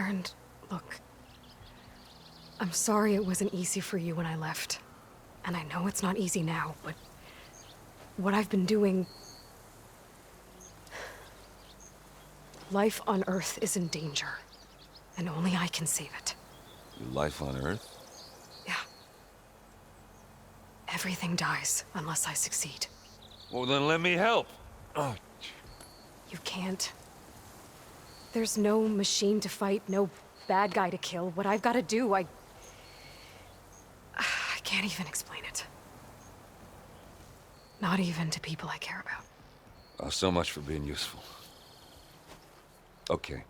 Aaron, look. I'm sorry it wasn't easy for you when I left. And I know it's not easy now, but what I've been doing... Life on Earth is in danger, and only I can save it. Your life on Earth? Yeah. Everything dies unless I succeed. Well, then let me help. Oh. You can't. There's no machine to fight, no bad guy to kill. What I've got to do, I can't even explain it. Not even to people I care about. Oh, so much for being useful. Okay.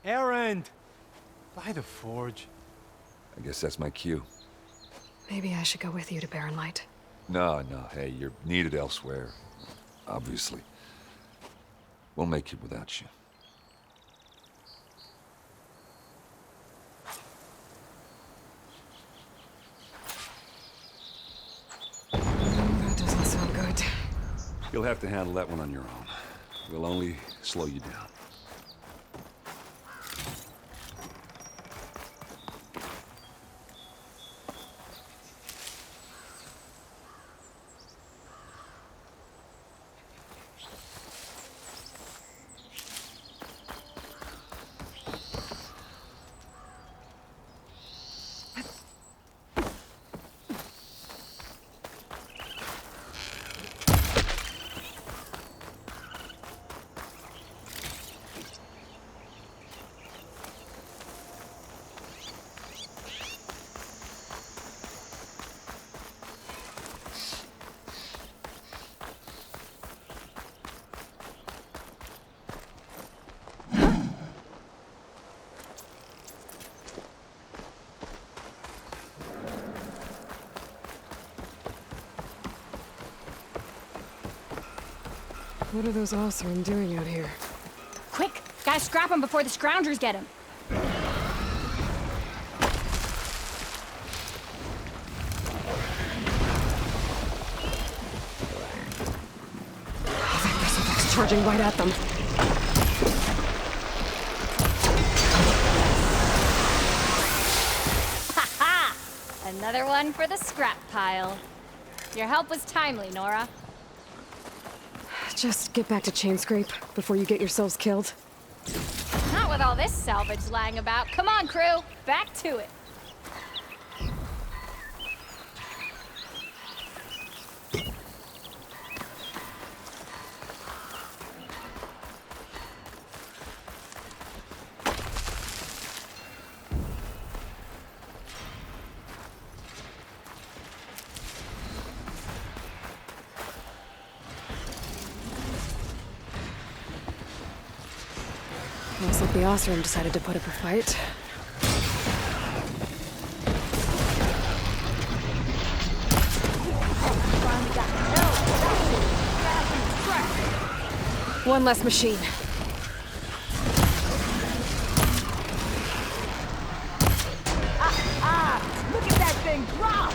Aaron! By the forge. I guess that's my cue. Maybe I should go with you to Barren Light. No, hey, you're needed elsewhere. Obviously. We'll make it without you. That doesn't sound good. You'll have to handle that one on your own. We'll only slow you down. What are those Osram doing out here? Quick! Gotta scrap him before the scroungers get him. I think there's some things charging right at them. Ha-ha! Another one for the scrap pile. Your help was timely, Nora. Just get back to Chainscrape before you get yourselves killed. Not with all this salvage lying about. Come on, crew. Back to it. Looks like the Osram decided to put up a fight. One less machine. Look at that thing drop!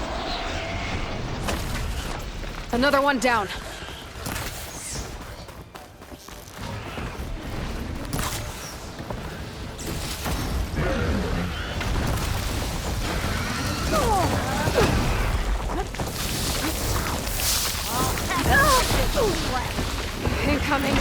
Another one down. Incoming.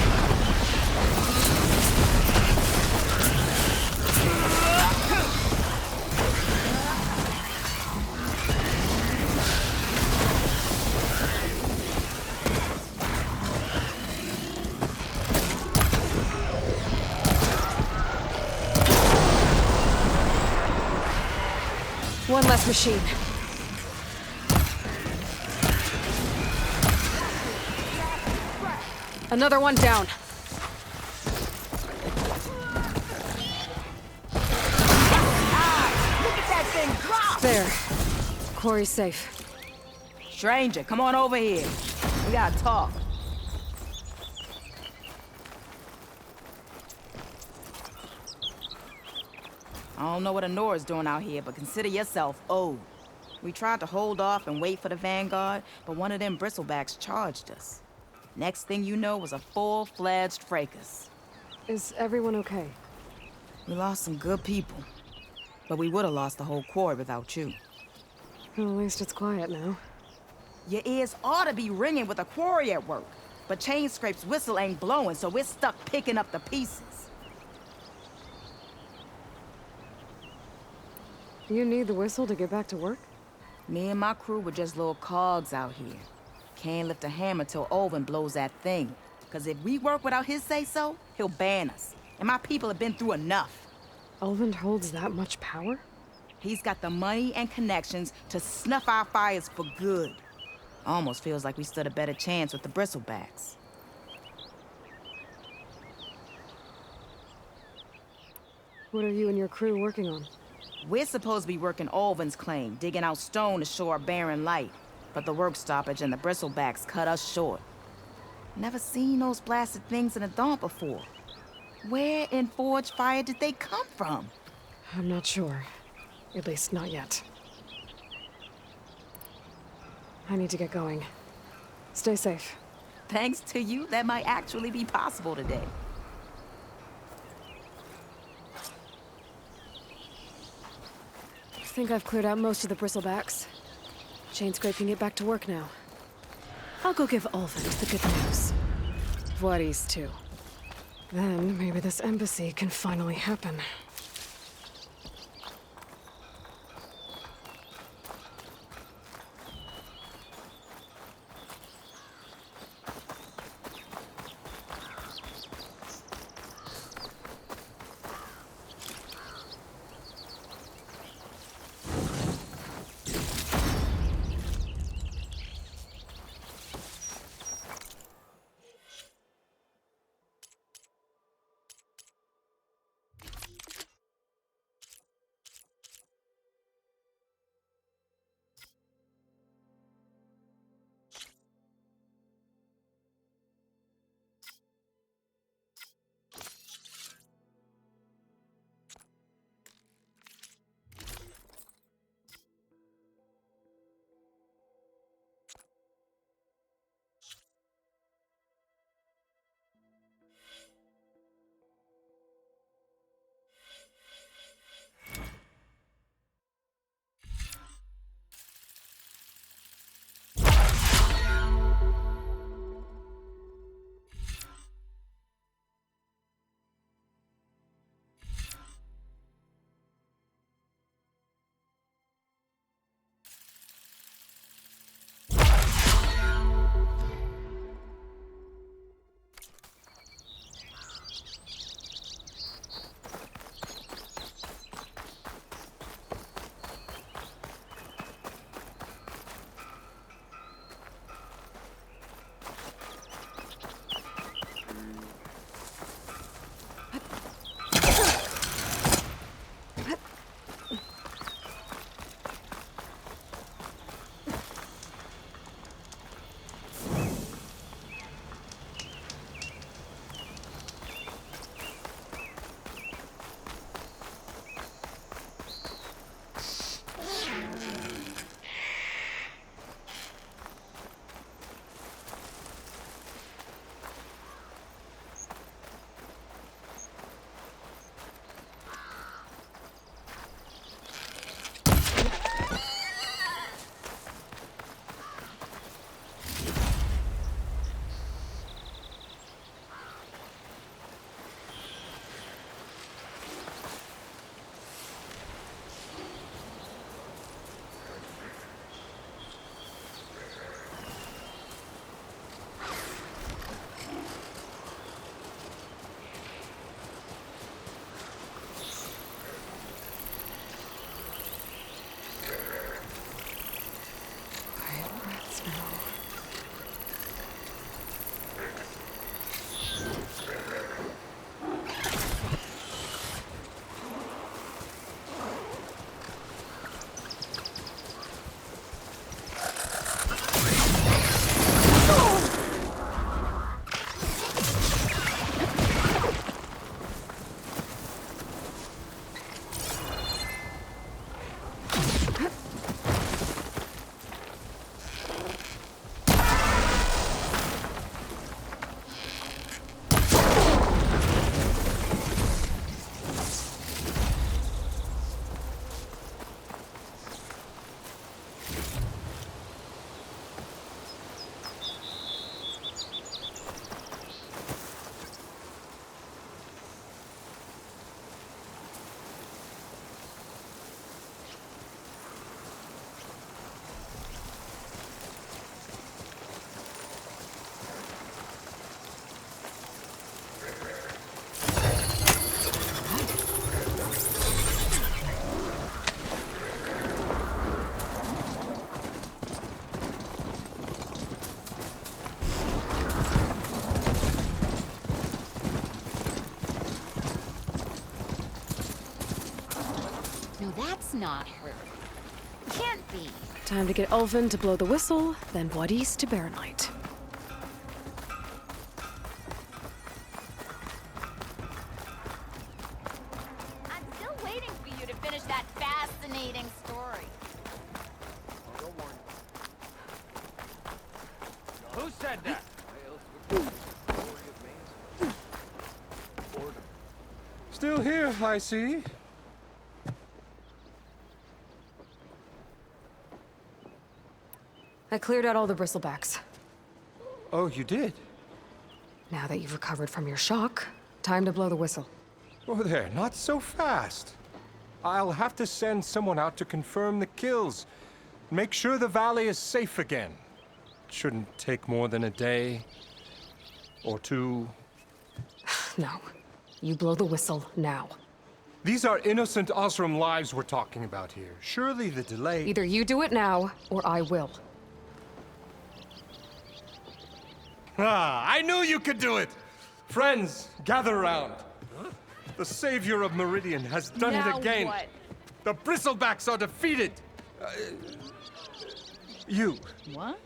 One less machine. Another one down. Look at that thing drop! There. Quarry's safe. Stranger, come on over here. We gotta talk. I don't know what Honora's doing out here, but consider yourself owed. We tried to hold off and wait for the Vanguard, but one of them bristlebacks charged us. Next thing you know was a full-fledged fracas. Is everyone okay? We lost some good people. But we would have lost the whole quarry without you. Well, at least it's quiet now. Your ears ought to be ringing with a quarry at work. But Chain Scrape's whistle ain't blowing, so we're stuck picking up the pieces. You need the whistle to get back to work? Me and my crew were just little cogs out here. Can't lift a hammer till Olvin blows that thing. Cause if we work without his say-so, he'll ban us. And my people have been through enough. Ulvund holds that much power? He's got the money and connections to snuff our fires for good. Almost feels like we stood a better chance with the bristlebacks. What are you and your crew working on? We're supposed to be working Olvin's claim, digging out stone to show our barren light. But the work stoppage and the bristlebacks cut us short. Never seen those blasted things in a dump before. Where in Forge Fire did they come from? I'm not sure. At least not yet. I need to get going. Stay safe. Thanks to you, that might actually be possible today. I think I've cleared out most of the bristlebacks. Chain Scrape can get back to work now. I'll go give Ulvund the good news. Voorhees, too. Then maybe this embassy can finally happen. No, that's not her. Can't be. Time to get Ulvin to blow the whistle, then Wadis to Barren Light. I'm still waiting for you to finish that fascinating story. Who said that? Still here, I see. I cleared out all the bristlebacks. Oh, you did? Now that you've recovered from your shock, time to blow the whistle. Oh, there, not so fast. I'll have to send someone out to confirm the kills. Make sure the valley is safe again. Shouldn't take more than a day. Or two. No. You blow the whistle now. These are innocent Osram lives we're talking about here. Surely the delay... Either you do it now, or I will. Ah, I knew you could do it! Friends, gather around. The savior of Meridian has done Now it again. what? The bristlebacks are defeated. You, What?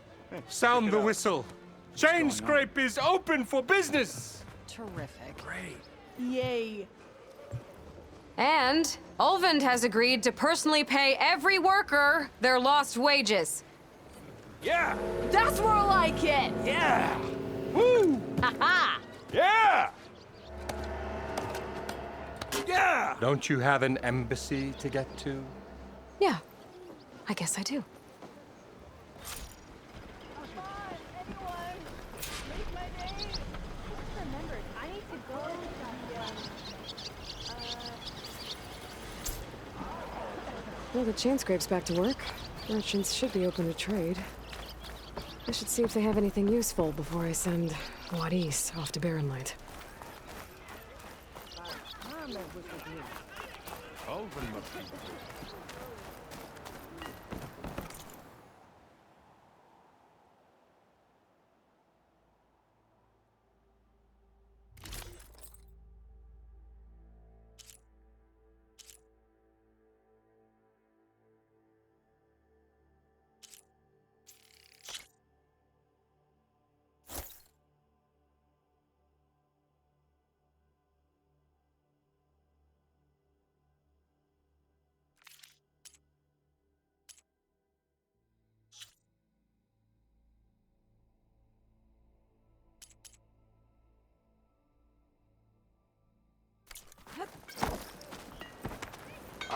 sound the whistle. Chain Scrape is open for business. Terrific. Great. Yay. And Ulvin has agreed to personally pay every worker their lost wages. Yeah! That's more like it! Yeah! Woo! Ha! Yeah! Yeah! Don't you have an embassy to get to? Yeah, I guess I do. Well, the chain scrape's back to work. Merchants should be open to trade. I should see if they have anything useful before I send Wadis off to Barren Light.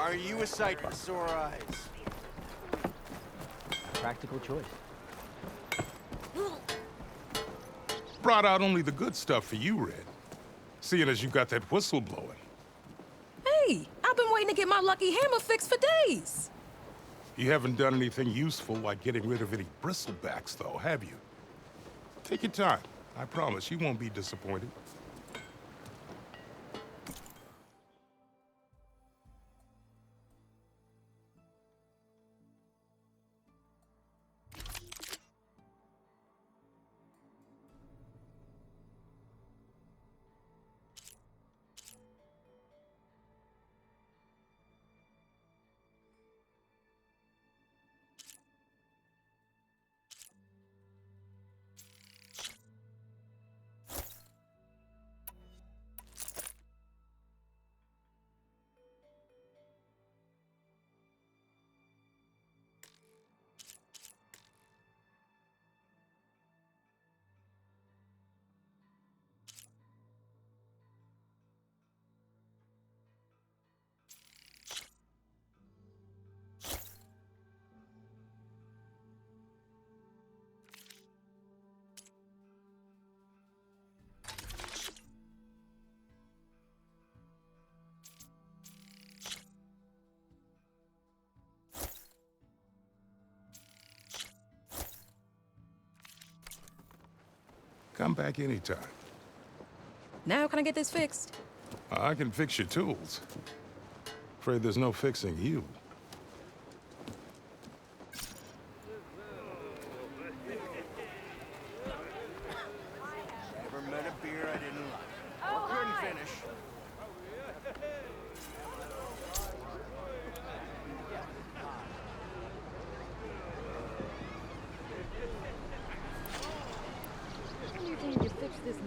Are you a sight for sore eyes? Practical choice. Brought out only the good stuff for you, Red. Seeing as you got that whistle blowing. Hey, I've been waiting to get my lucky hammer fixed for days. You haven't done anything useful like getting rid of any bristlebacks, though, have you? Take your time. I promise you won't be disappointed. Come back anytime. Now can I get this fixed? I can fix your tools. Afraid there's no fixing you. Never met a beer I didn't like. Or couldn't finish.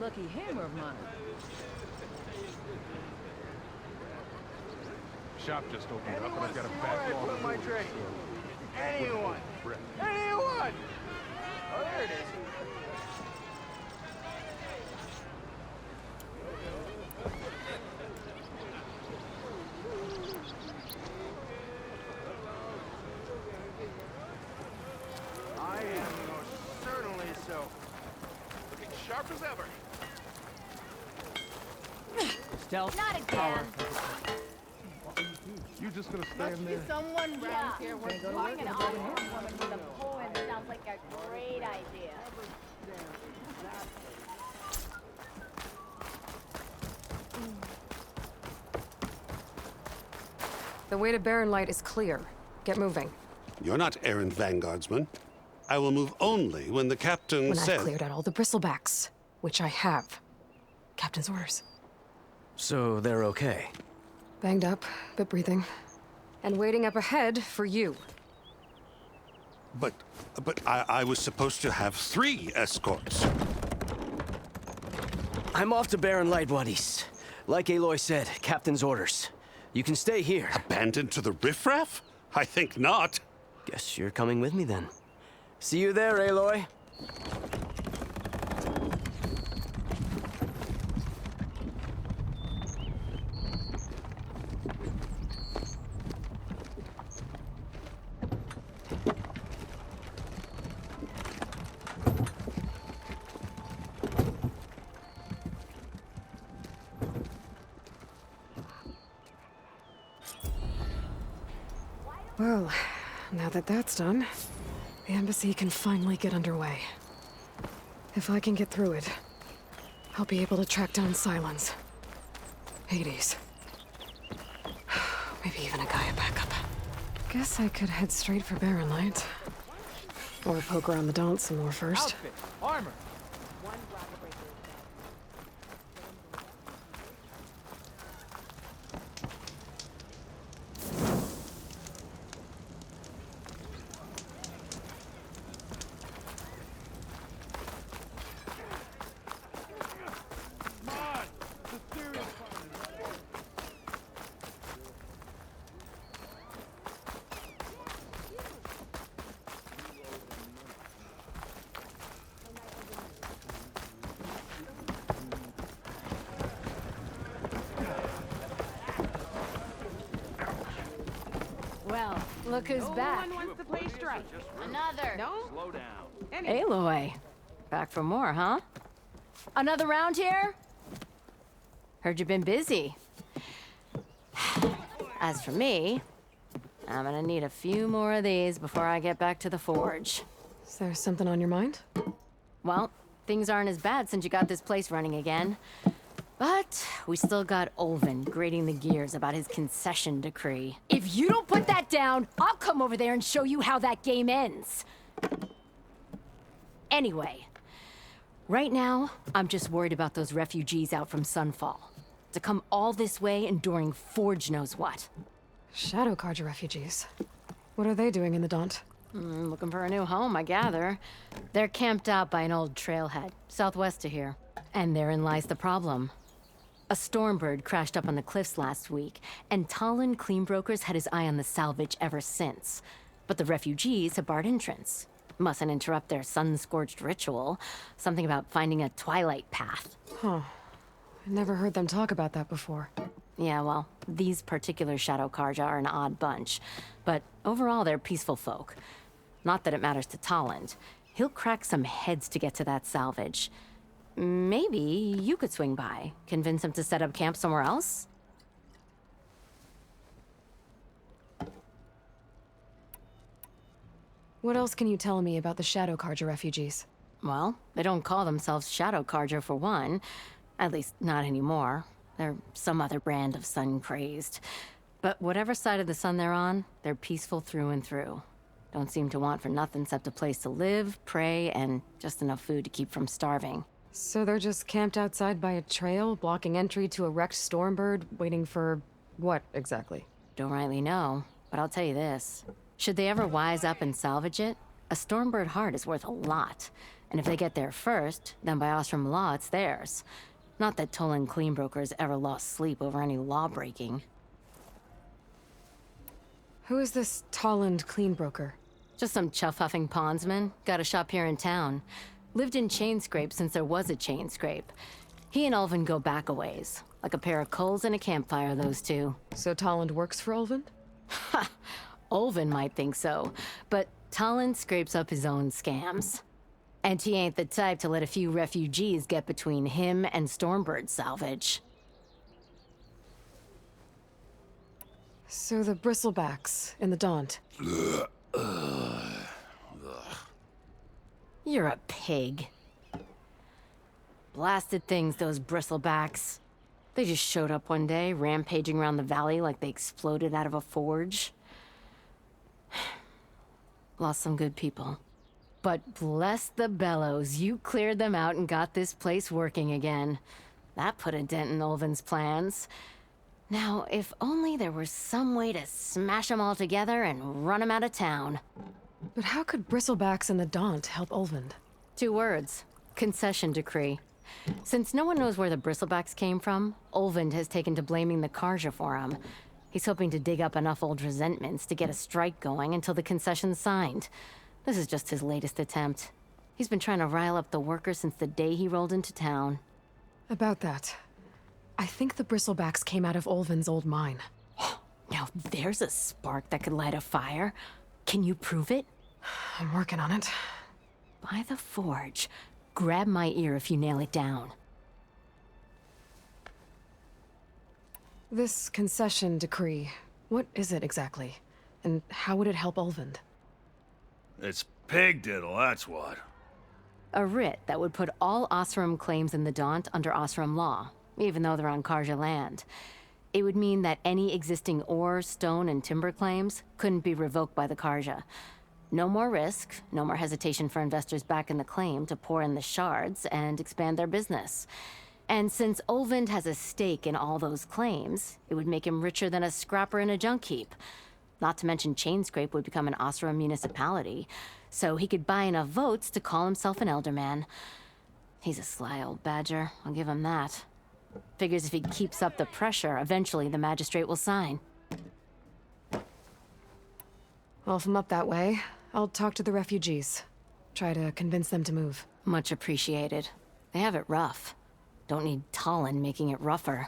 lucky hammer of mine. Shop just opened up, and I've got a Where I backlog put of my orders, drink? so- Anyone! Anyone! Oh, there it is. I am most certainly so. Looking sharp as ever. Not again. You just gonna stand there? Someone round here was talking an awesome woman with a poem. Sounds like a great idea. The way to Barren Light is clear. Get moving. You're not errand vanguardsman. I will move only when the captain When says... I've cleared out all the bristlebacks, which I have. Captain's orders. So they're okay? Banged up, but breathing. And waiting up ahead for you. But I was supposed to have 3 escorts. I'm off to Barren Light, buddies. Like Aloy said, Captain's orders. You can stay here. Abandoned to the riffraff? I think not. Guess you're coming with me then. See you there, Aloy. Well, now that that's done, the embassy can finally get underway. If I can get through it, I'll be able to track down Silence. Hades. Maybe even a Gaia backup. Guess I could head straight for Barren Light. Or poke around the Daunt some more first. Outfit, armor. Well, look who's back. wants to play strike. Another. No? Slow down. Aloy. Back for more, huh? Another round here? Heard you've been busy. As for me, I'm gonna need a few more of these before I get back to the forge. Is there something on your mind? Well, things aren't as bad since you got this place running again. But we still got Olvin grating the gears about his concession decree. If you don't put that down, I'll come over there and show you how that game ends. Anyway, right now, I'm just worried about those refugees out from Sunfall. To come all this way enduring Forge knows what. Shadow Carja refugees. What are they doing in the Daunt? Looking for a new home, I gather. They're camped out by an old trailhead, southwest of here. And therein lies the problem. A Stormbird crashed up on the cliffs last week, and Talon Cleanbrokers had his eye on the salvage ever since. But the refugees have barred entrance. Mustn't interrupt their sun-scorched ritual. Something about finding a twilight path. Huh. I never heard them talk about that before. Yeah, well, these particular Shadow Carja are an odd bunch. But overall, they're peaceful folk. Not that it matters to Talon. He'll crack some heads to get to that salvage. Maybe you could swing by, convince him to set up camp somewhere else? What else can you tell me about the Shadow Carja refugees? Well, they don't call themselves Shadow Carja for one. At least, not anymore. They're some other brand of sun-crazed. But whatever side of the sun they're on, they're peaceful through and through. Don't seem to want for nothing except a place to live, pray, and just enough food to keep from starving. So they're just camped outside by a trail, blocking entry to a wrecked Stormbird, waiting for what exactly? Don't rightly know, but I'll tell you this. Should they ever wise up and salvage it, A Stormbird heart is worth a lot. And if they get there first, then by Ostrom law, it's theirs. Not that Tolan cleanbrokers ever lost sleep over any law breaking. Who is this Tolland cleanbroker? Just some chuff-huffing pondsman. Got a shop here in town. Lived in Chainscrape since there was a Chainscrape. He and Ulvin go back a ways. Like a pair of coals and a campfire, those two. So Tolland works for Ulvin? Ha! Ulvin might think so, but Tolland scrapes up his own scams. And he ain't the type to let a few refugees get between him and Stormbird salvage. So the bristlebacks in the Daunt. You're a pig. Blasted things, those bristlebacks. They just showed up one day, rampaging around the valley like they exploded out of a forge. Lost some good people. But bless the bellows, you cleared them out and got this place working again. That put a dent in Ulvin's plans. Now, if only there were some way to smash them all together and run them out of town. But how could bristlebacks in the Daunt help Ulvin? 2 words. Concession decree. Since no one knows where the bristlebacks came from, Ulvin has taken to blaming the Karja for them. He's hoping to dig up enough old resentments to get a strike going until the concession's signed. This is just his latest attempt. He's been trying to rile up the workers since the day he rolled into town. About that, I think the bristlebacks came out of Ulvin's old mine. Now there's a spark that could light a fire. Can you prove it? I'm working on it. By the forge. Grab my ear if you nail it down. This concession decree, what is it exactly? And how would it help Ulvin? It's pig diddle, that's what. A writ that would put all Osram claims in the Daunt under Osram law, even though they're on Karja land. It would mean that any existing ore, stone, and timber claims couldn't be revoked by the Karja. No more risk, no more hesitation for investors back in the claim to pour in the shards and expand their business. And since Ulvin has a stake in all those claims, it would make him richer than a scrapper in a junk heap. Not to mention Chainscrape would become an Osram municipality, so he could buy enough votes to call himself an elderman. He's a sly old badger, I'll give him that. Figures if he keeps up the pressure, eventually the magistrate will sign. Well, if I'm up that way, I'll talk to the refugees. Try to convince them to move. Much appreciated. They have it rough. Don't need Tolland making it rougher.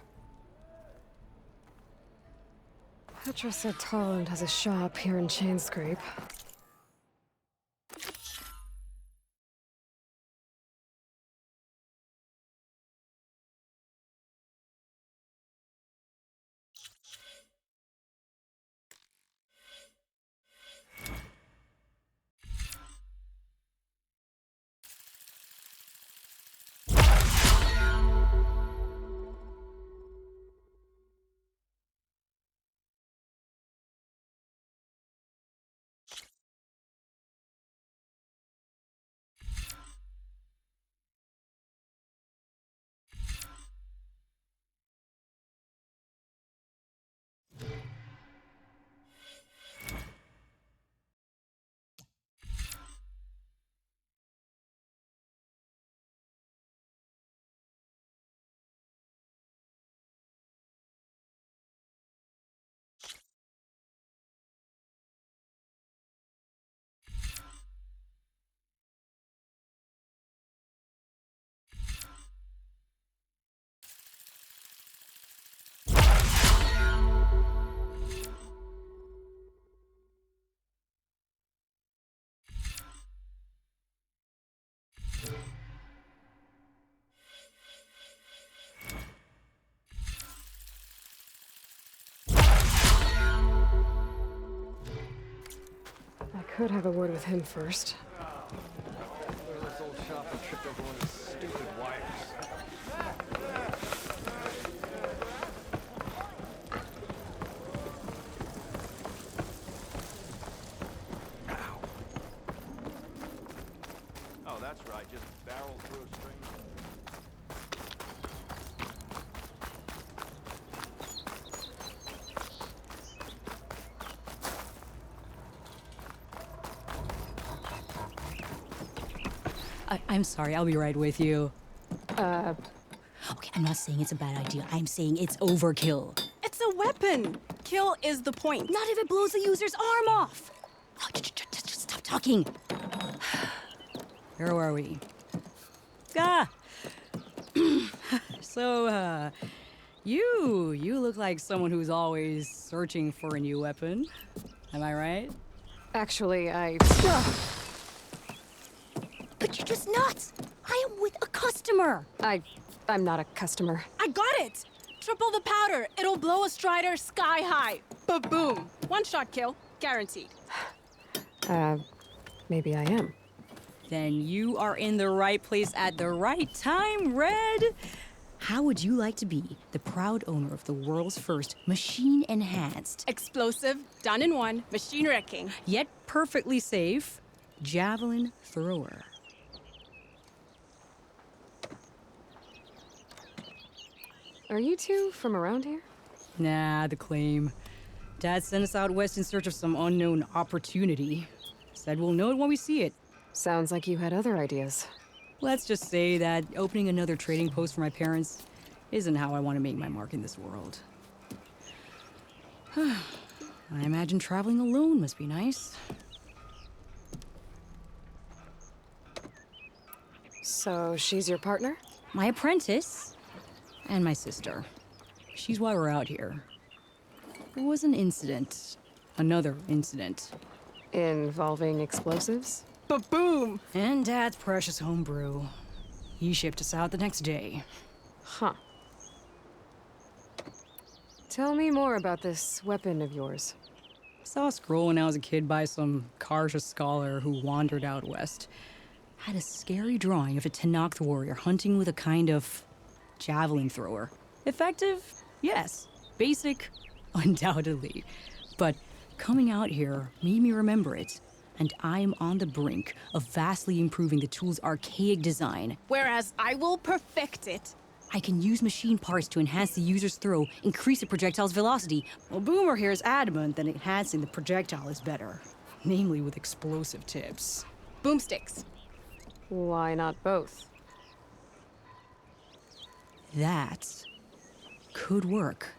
Petra said Tolland has a shop here in Chainscrape. I could have a word with him first. This old shop and tripped over one of his stupid wires. Oh, that's right. Just barrel through a string. I'm sorry, I'll be right with you. Uh, Okay, I'm not saying it's a bad idea. I'm saying it's overkill. It's a weapon. Kill is the point. Not if it blows the user's arm off. Oh, just stop talking. Where were we? Ah! So, you look like someone who's always searching for a new weapon. Am I right? actually, But you're just nuts! I am with a customer! I'm not a customer. I got it. Triple the powder. It'll blow a Strider sky high. Ba-boom. One shot kill. Guaranteed. Maybe I am. Then you are in the right place at the right time, Red! How would you like to be the proud owner of the world's first machine-enhanced, Explosive, done in one, machine wrecking. yet perfectly safe, javelin thrower? Are you two from around here? Nah, the claim. Dad sent us out west in search of some unknown opportunity. Said we'll know it when we see it. Sounds like you had other ideas. Let's just say that opening another trading post for my parents isn't how I want to make my mark in this world. I imagine traveling alone must be nice. So she's your partner? My apprentice and my sister. She's why we're out here. There was an incident. Another incident. Involving explosives? Ba-boom. And Dad's precious homebrew. He shipped us out the next day. Huh. Tell me more about this weapon of yours. Saw a scroll when I was a kid by some Karja scholar who wandered out west. Had a scary drawing of a Tenakth warrior hunting with a kind of javelin thrower. Effective? Yes. Basic? Undoubtedly. But coming out here made me remember it. And I'm on the brink of vastly improving the tool's archaic design. Whereas I will perfect it. I can use machine parts to enhance the user's throw, increase the projectile's velocity. Well, Boomer here is adamant that enhancing the projectile is better. Namely with explosive tips. Boomsticks. Why not both? That could work.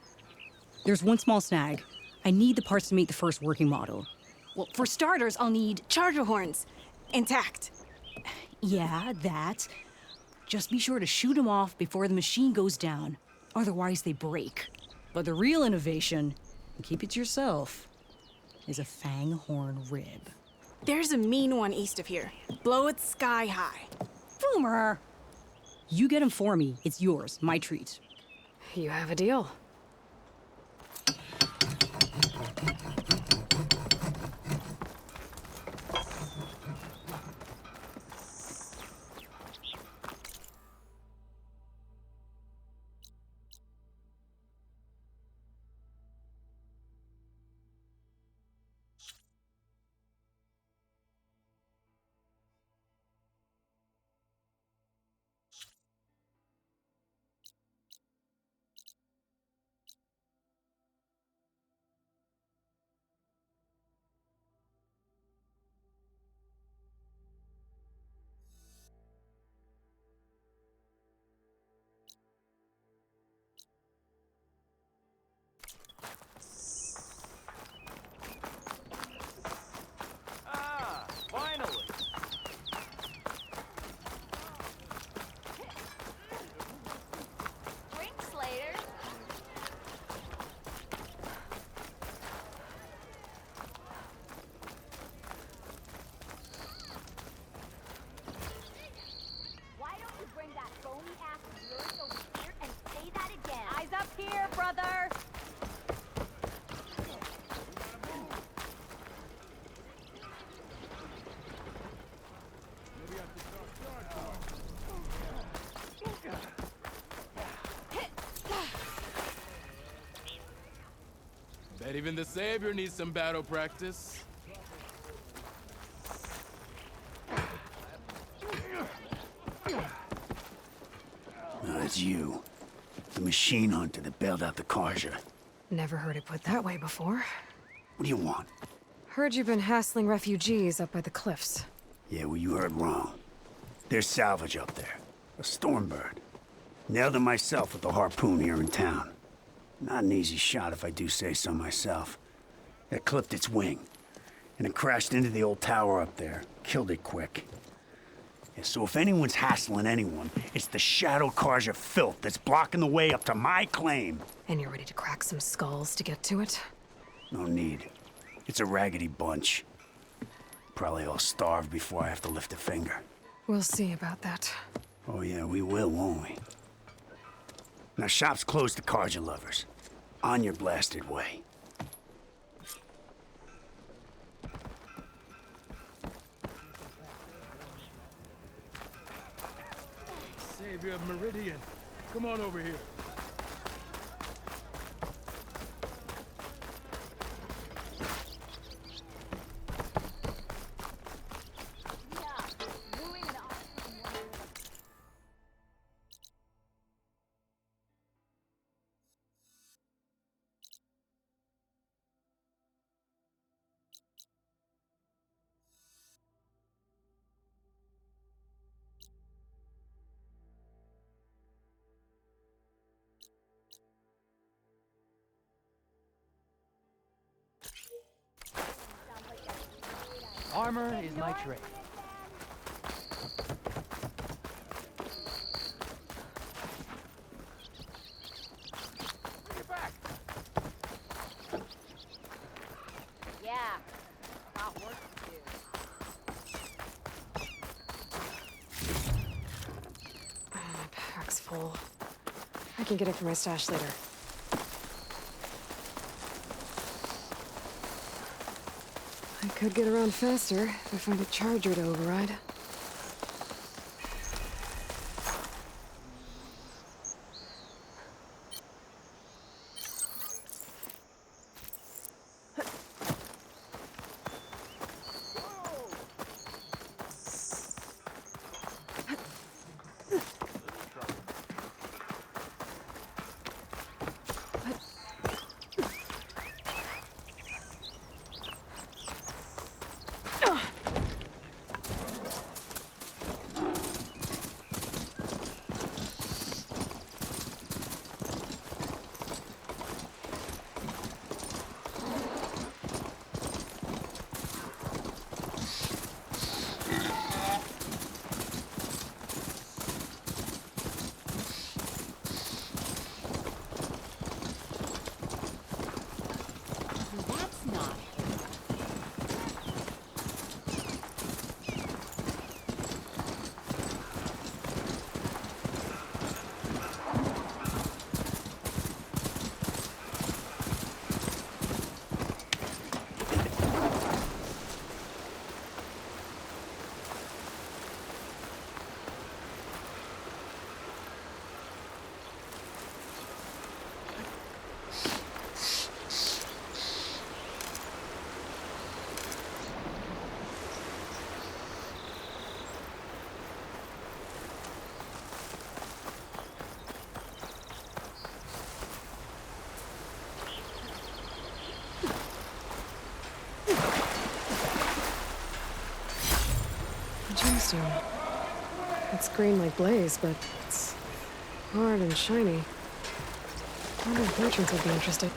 There's one small snag. I need the parts to make the first working model. Well, for starters, I'll need charger horns. Intact. Yeah, that. Just be sure to shoot them off before the machine goes down. Otherwise, they break. But the real innovation, and keep it to yourself, is a fang horn rib. There's a mean one east of here. Blow it sky high. Boomer! You get him for me. It's yours. My treat. You have a deal. Finally! Drinks later. Why don't you bring that bony ass of yours over here and say that again? Eyes up here, brother! Bet even the Savior needs some battle practice. It's you. The machine hunter that bailed out the Karja. Never heard it put that way before. What do you want? Heard you've been hassling refugees up by the cliffs. Yeah, well, you heard wrong. There's salvage up there. A Stormbird. Nailed it myself with the harpoon here in town. Not an easy shot if I do say so myself. It clipped its wing, and it crashed into the old tower up there. Killed it quick. Yeah, so if anyone's hassling anyone, it's the Shadow Karja filth that's blocking the way up to my claim. And you're ready to crack some skulls to get to it? No need. It's a raggedy bunch. Probably all starved before I have to lift a finger. We'll see about that. Oh yeah, we will, won't we? Now shop's closed to Karja lovers. On your blasted way. Savior of Meridian, come on over here. Armor is my trade. Yeah, got work to do. My pack's full. I can get it from my stash later. I could get around faster if I find a charger to override. Gemstone. It's green like blaze, but it's hard and shiny. I wonder if merchants would be interested.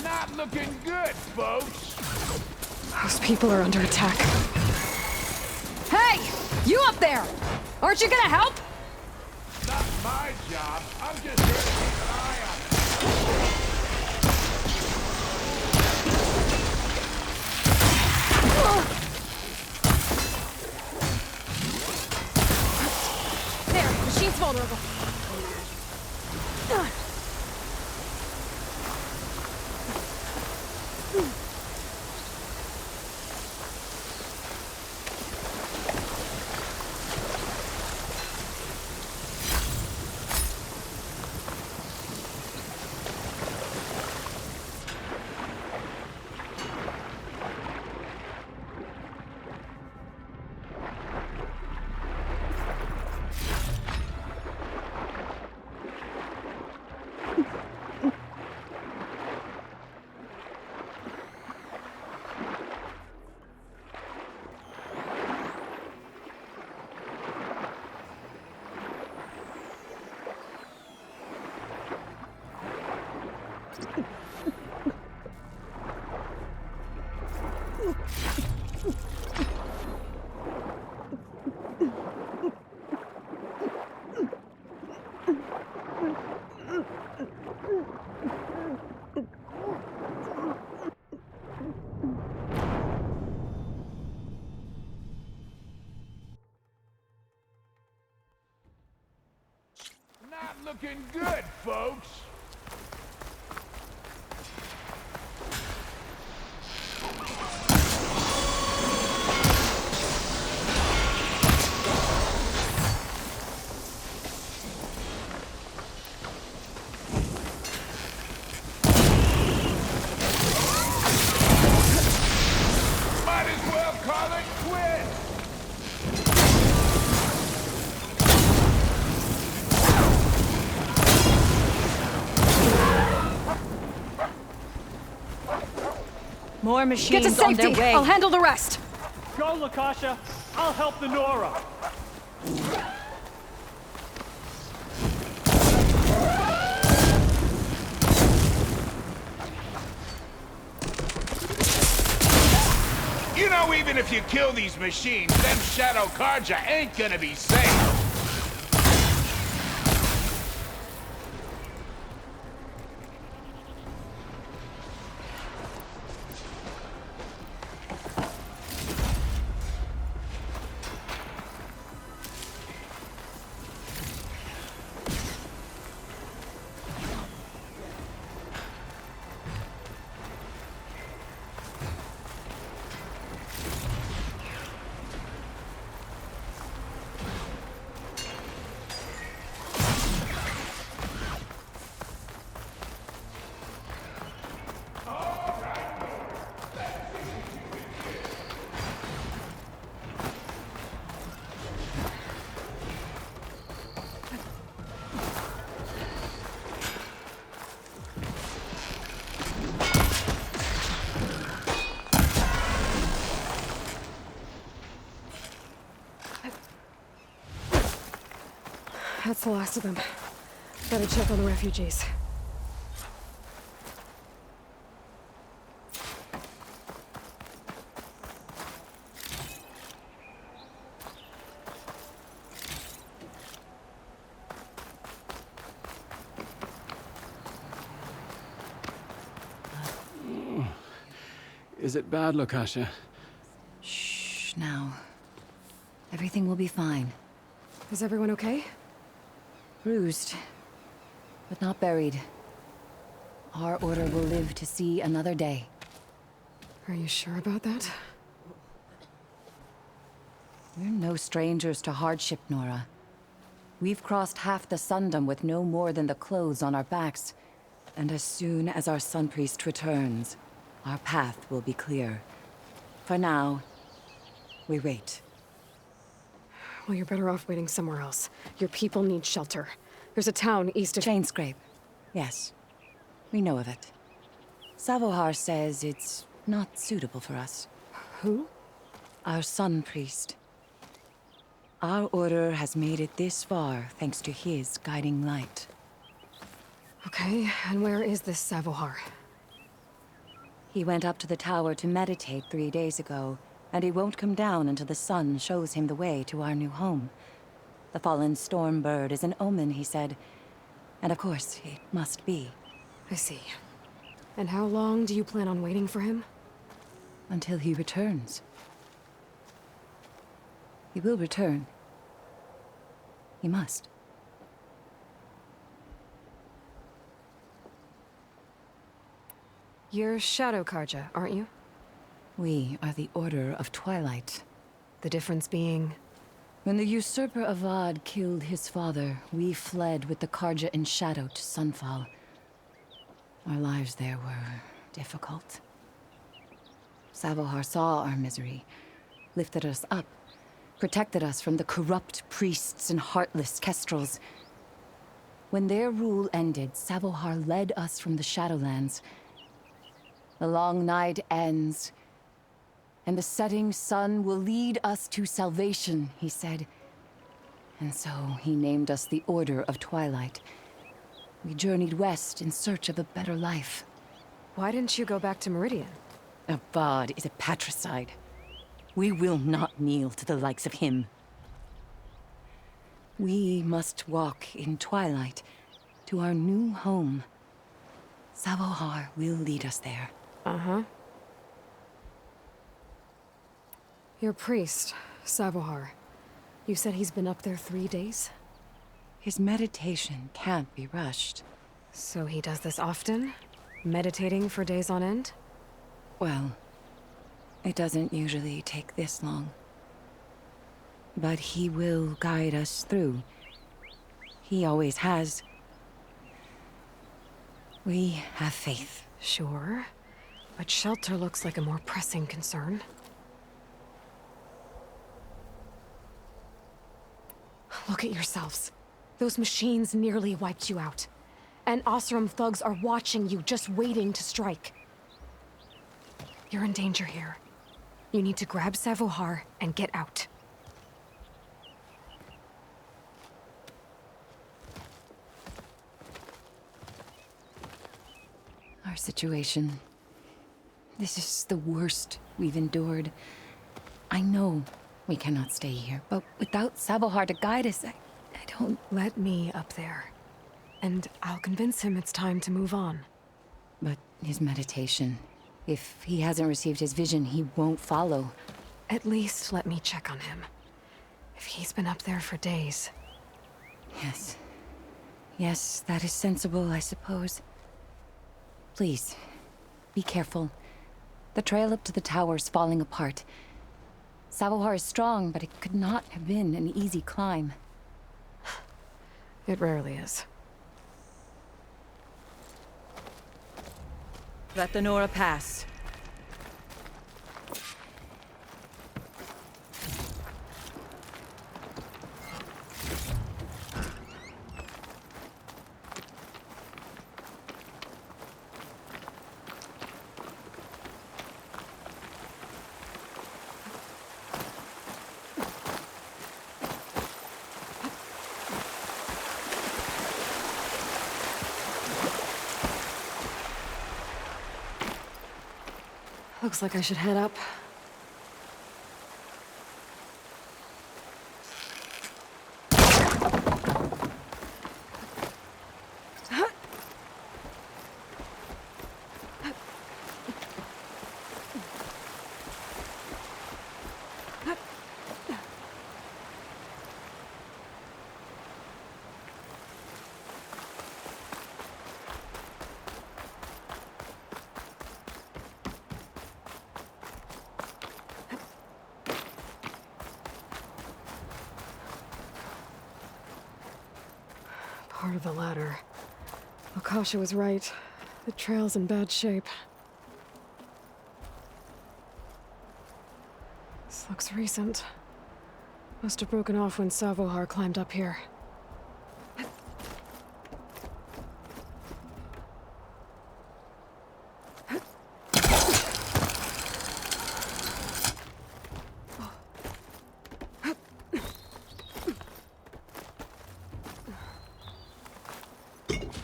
Not looking good, folks. Those people are under attack. Hey! You up there! Aren't you gonna help? Not my job. I'm just here to keep an eye on it. There, machine's vulnerable. Not looking good, folks. Might as well call it quits. More machines Get to on their safety! way. I'll handle the rest! Go, Lakasha. I'll help the Nora. You know, even if you kill these machines, them Shadow Karja ain't gonna be safe. That's the last of them. Better check on the refugees. Is it bad, Lakasha? Shh, now. Everything will be fine. Is everyone okay? Bruised, but not buried. Our order will live to see another day. Are you sure about that? We're no strangers to hardship, Nora. We've crossed half the Sundom with no more than the clothes on our backs. And as soon as our Sun Priest returns, our path will be clear. For now, we wait. Well, you're better off waiting somewhere else. Your people need shelter. There's a town east of... Chainscrape. Yes. We know of it. Savohar says it's not suitable for us. Who? Our Sun Priest. Our order has made it this far thanks to his guiding light. Okay, and where is this Savohar? He went up to the tower to meditate 3 days ago, and he won't come down until the sun shows him the way to our new home. The fallen storm bird is an omen, he said. And of course, it must be. I see. And how long do you plan on waiting for him? Until he returns. He will return. He must. You're Shadow Karja, aren't you? We are the Order of Twilight. The difference being... When the usurper Avad killed his father, we fled with the Karja in shadow to Sunfall. Our lives there were difficult. Savohar saw our misery, lifted us up, protected us from the corrupt priests and heartless kestrels. When their rule ended, Savohar led us from the Shadowlands. The long night ends, and the setting sun will lead us to salvation, he said. And so he named us the Order of Twilight. We journeyed west in search of a better life. Why didn't you go back to Meridian? Avad is a patricide. We will not kneel to the likes of him. We must walk in twilight to our new home. Savohar will lead us there. Uh-huh. Your priest, Savohar. You said he's been up there 3 days? His meditation can't be rushed. So he does this often? Meditating for days on end? Well, it doesn't usually take this long. But he will guide us through. He always has. We have faith. Sure. But shelter looks like a more pressing concern. Look at yourselves. Those machines nearly wiped you out. And Osram thugs are watching you, just waiting to strike. You're in danger here. You need to grab Savohar and get out. Our situation. This is the worst we've endured. I know we cannot stay here, but without Savohar to guide us, I don't... Let me up there. And I'll convince him it's time to move on. But his meditation... If he hasn't received his vision, he won't follow. At least let me check on him. If he's been up there for days. Yes. Yes, that is sensible, I suppose. Please, be careful. The trail up to the tower's falling apart. Savohar is strong, but it could not have been an easy climb. It rarely is. Let the Nora pass. Looks like I should head up. Part of the ladder. Akasha was right. The trail's in bad shape. This looks recent. Must have broken off when Savohar climbed up here.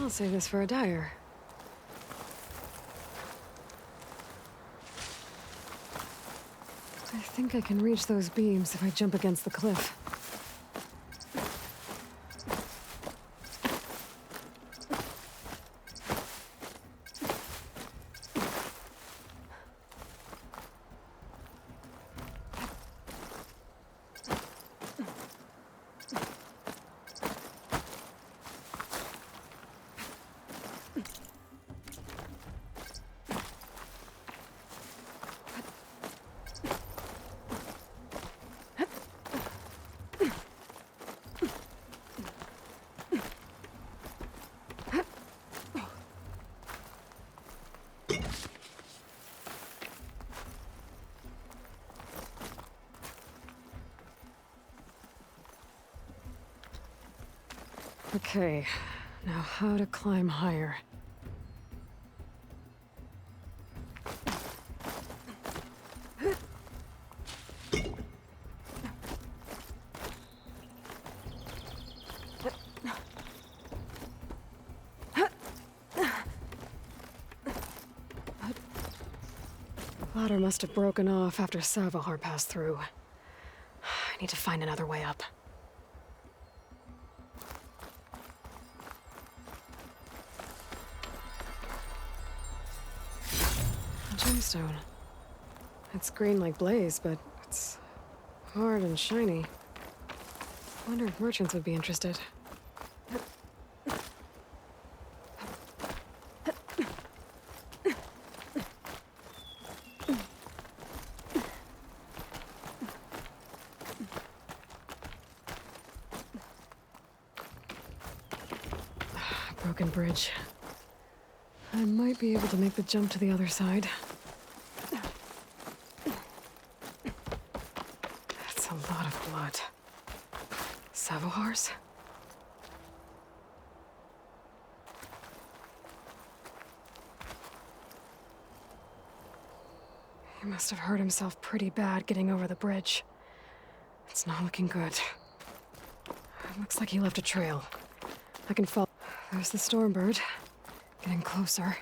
I'll save this for a dyer. I think I can reach those beams if I jump against the cliff. Okay, now how to climb higher. Ladder must have broken off after Savahar passed through. I need to find another way up. Gemstone. It's green like blaze, but it's hard and shiny. Wonder if merchants would be interested. Broken bridge. I might be able to make the jump to the other side. That's a lot of blood. Savohars? He must have hurt himself pretty bad getting over the bridge. It's not looking good. It looks like he left a trail. I can follow. There's the Stormbird. Getting closer.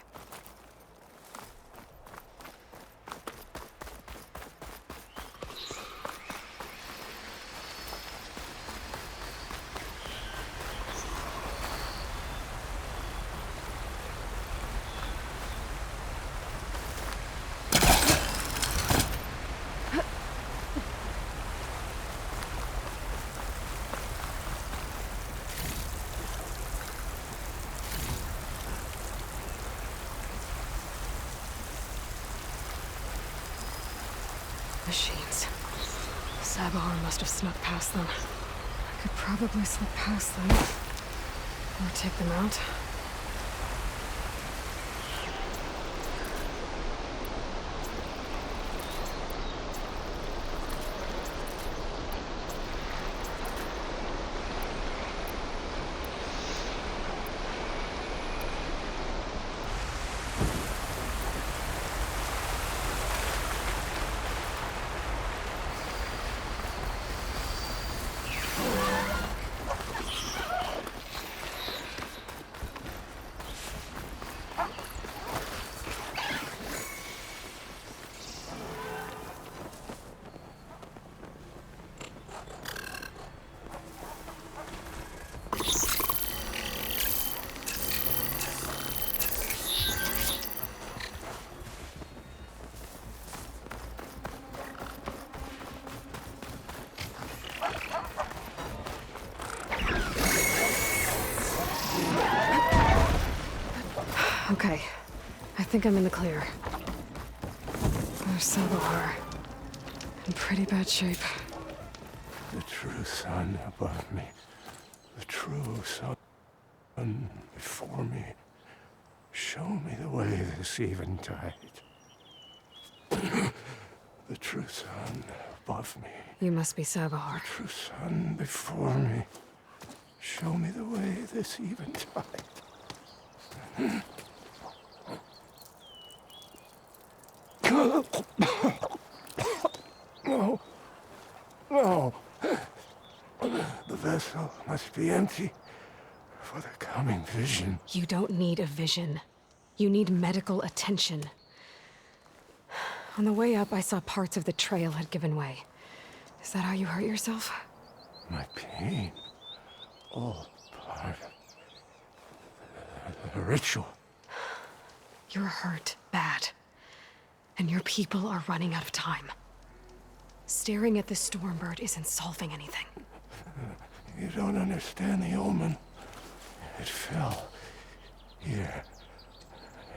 Machines. Sabahar must have snuck past them. I could probably slip past them. Or take them out. Okay, I think I'm in the clear. There's Sabahar. In pretty bad shape. The true sun above me. The true sun before me. Show me the way this eventide. The true sun above me. You must be Sabahar. The true sun before me. Show me the way this eventide. No. No. The vessel must be empty for the coming vision. You don't need a vision. You need medical attention. On the way up, I saw parts of the trail had given way. Is that how you hurt yourself? My pain. All part of the ritual. You're hurt bad. And your people are running out of time. Staring at the Stormbird isn't solving anything. You don't understand the omen. It fell here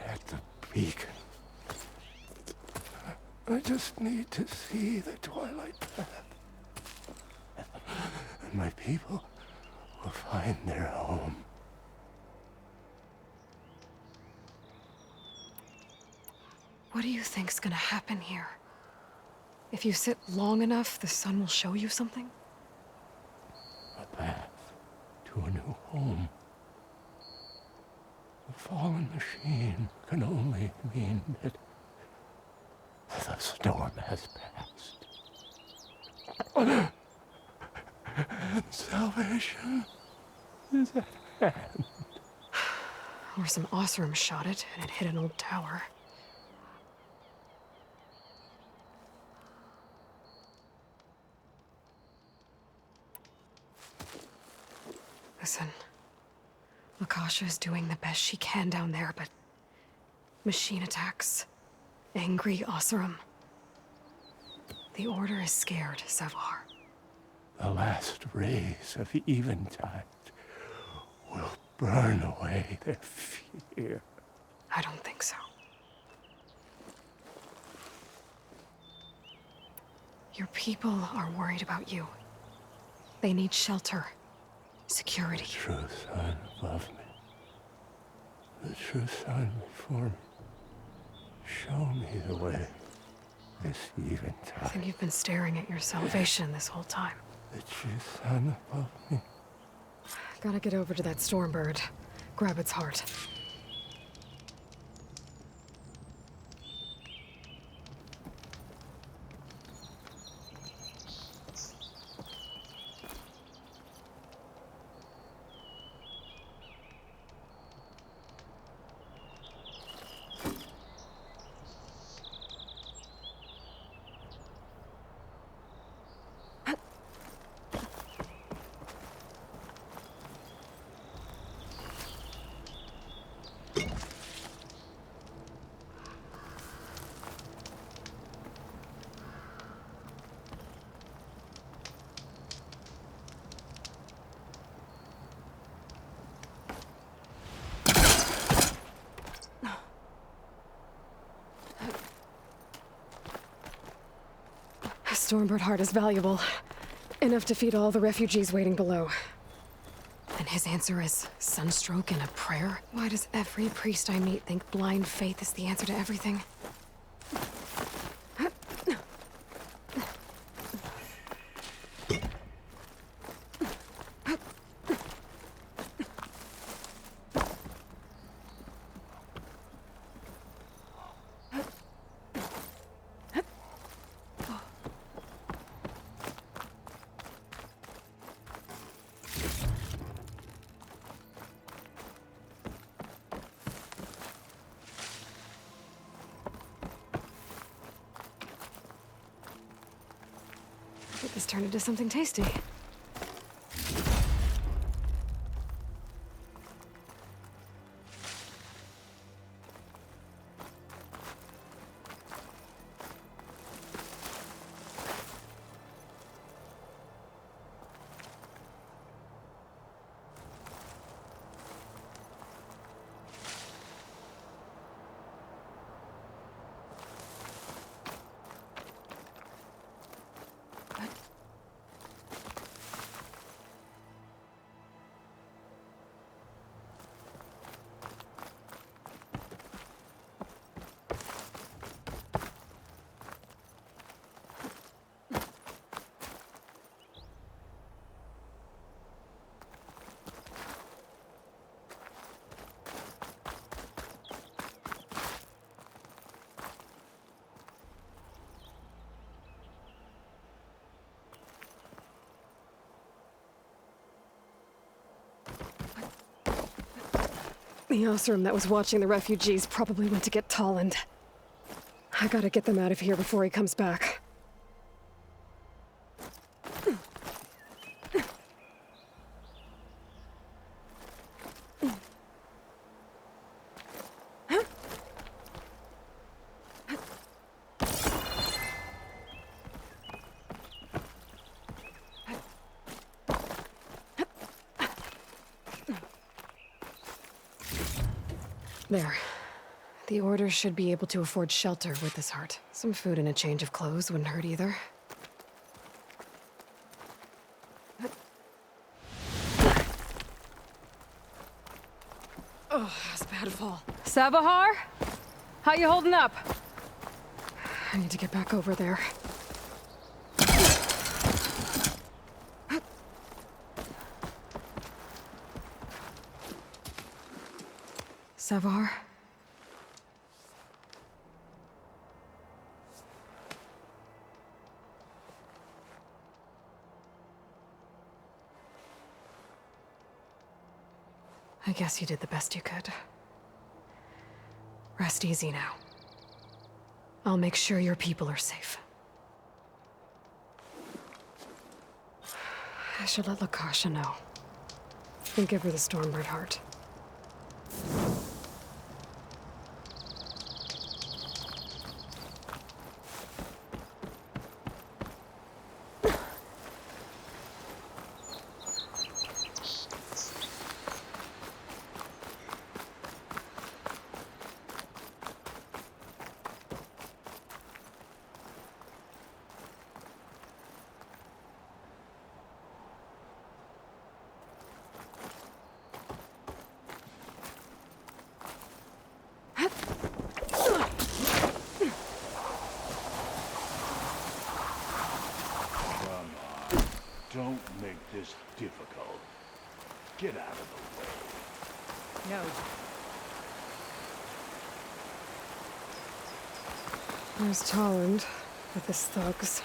at the beacon. I just need to see the twilight path. And my people will find their home. What do you think's gonna happen here? If you sit long enough, the sun will show you something? A path to a new home. The fallen machine can only mean that the storm has passed. And salvation is at hand. Or some Osram shot it, and it hit an old tower. Listen, Lakasha is doing the best she can down there, but machine attacks, angry Osram. The Order is scared, Savar. The last rays of Eventide will burn away their fear. I don't think so. Your people are worried about you. They need shelter. Security. The true sun above me. The true sun before me. Show me the way. This eventide. I think you've been staring at your salvation this whole time. The true sun above me. Gotta get over to that Stormbird. Grab its heart. Stormbird heart is valuable. Enough to feed all the refugees waiting below. And his answer is sunstroke and a prayer? Why does every priest I meet think blind faith is the answer to everything? Get this turned into something tasty. The Osram that was watching the refugees probably went to get Tolland. I gotta get them out of here before he comes back. There. The Order should be able to afford shelter with this heart. Some food and a change of clothes wouldn't hurt either. Oh, that's a bad fall. Savahar? How you holding up? I need to get back over there. Savahar? I guess you did the best you could. Rest easy now. I'll make sure your people are safe. I should let Lakasha know. And give her the Stormbird heart. Don't make this difficult. Get out of the way. No. There's Tolland with his thugs.